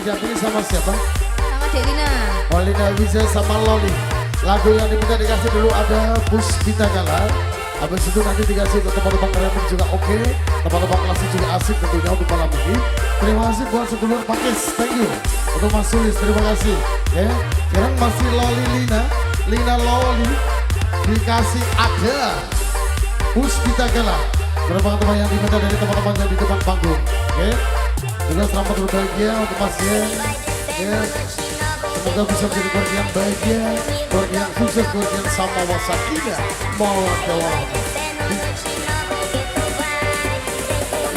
didampingi sama siapa? Sama Delina. Oh, Lina Wijaya sama Loli. Lagu yang diminta dikasih dulu ada Puspita Gala. Habis itu nanti dikasih untuk teman-teman keren juga oke. Teman-teman kelasnya juga asik tentunya untuk malam ini. Terima kasih buat sedulur Pakis, thank you. Untuk Mas Sulis, terima kasih. Ya, sekarang masih Loli Lina Loli. Dikasih ada Puspita Gala. Beberapa teman yang diminta dari teman-teman yang di depan panggung. Oke. Juga selamat berbahagia untuk Mas Yen. Ya. Semoga bisa menjadi keluarga yang bahagia, keluarga yang sukses, keluarga yang sama wasakina mawar dawar.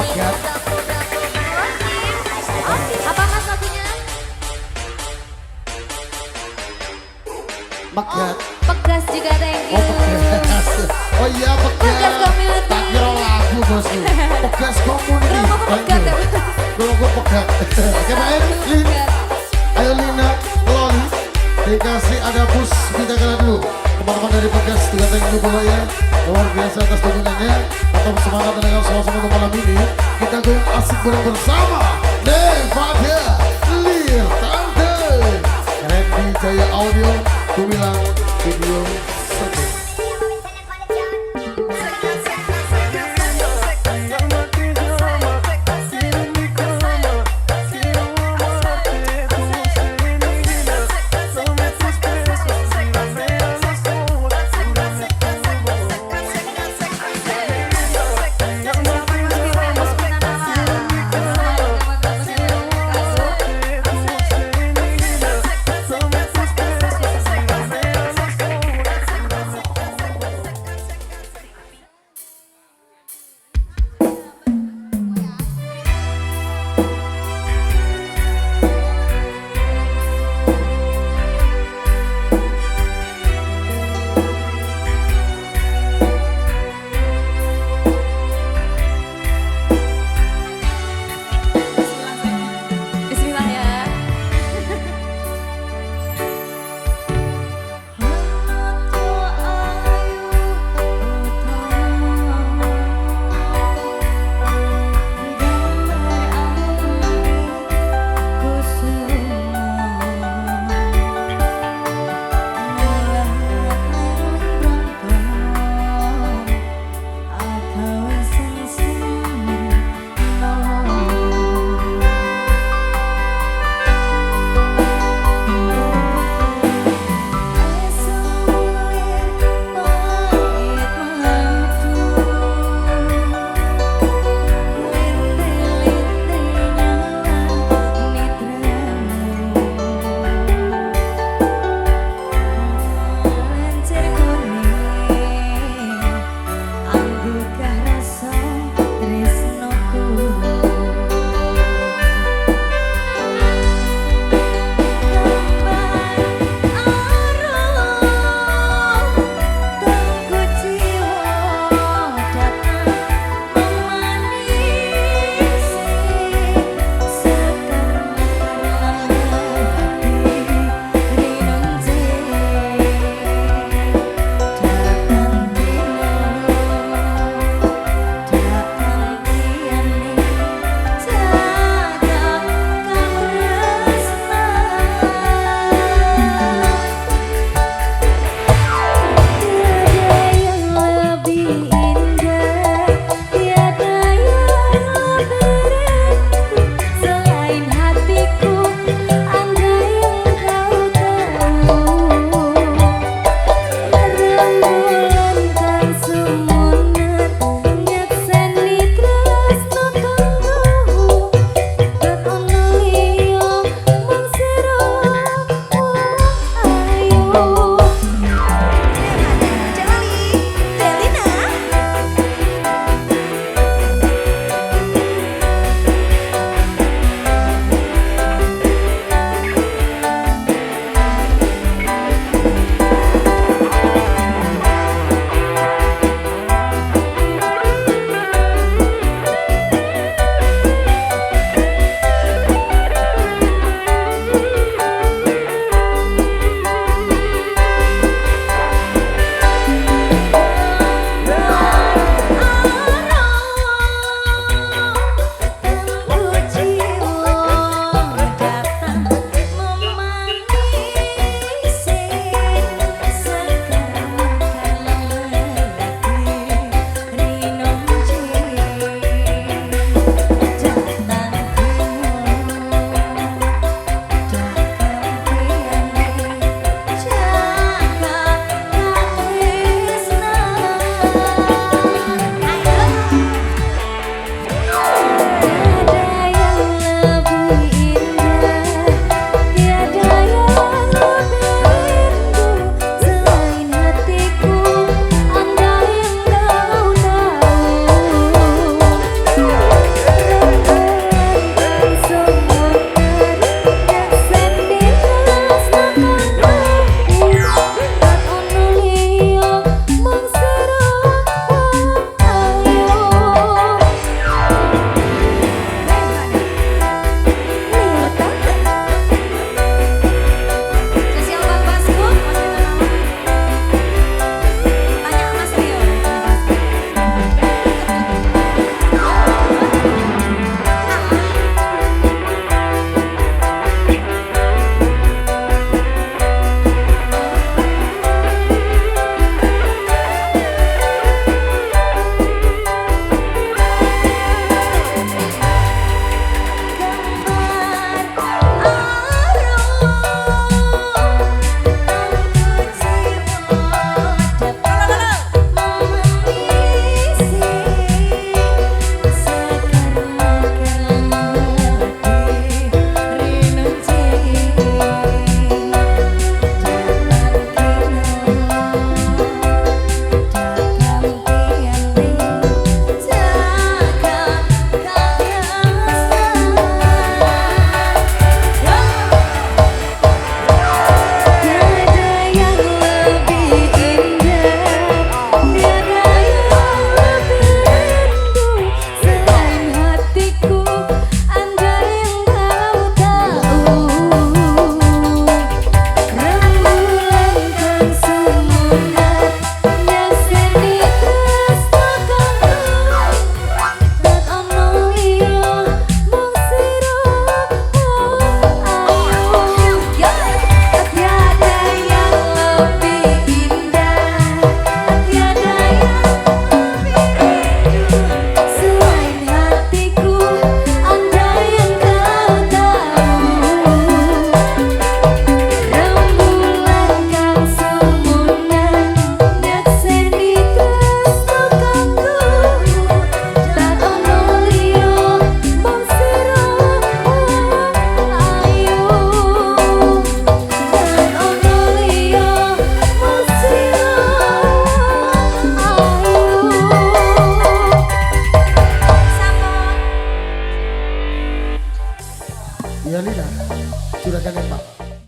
Makiat. Apa mas lagunya? Makiat. Pegas juga, thank you. Oh pegas. Oh iya pegas. Pegas community. Tak kira lagu bosku. Pegas community. Kalau mau pegat ya. Kalau gue pegat. Oke baik. Lina. Ayo Lina, Loli. Dikasih ada Puspita Gala dulu. Teman-teman dari Pegas juga thank you bola ya. Luar biasa atas dukungannya. Tetap semangat dengan sama-sama untuk malam ini. Kita goyang asik bareng bersama. Nevada Lir Tante. Randy Jaya Audio. Kumilang Video Setting. Ya Lina, juragan Emak.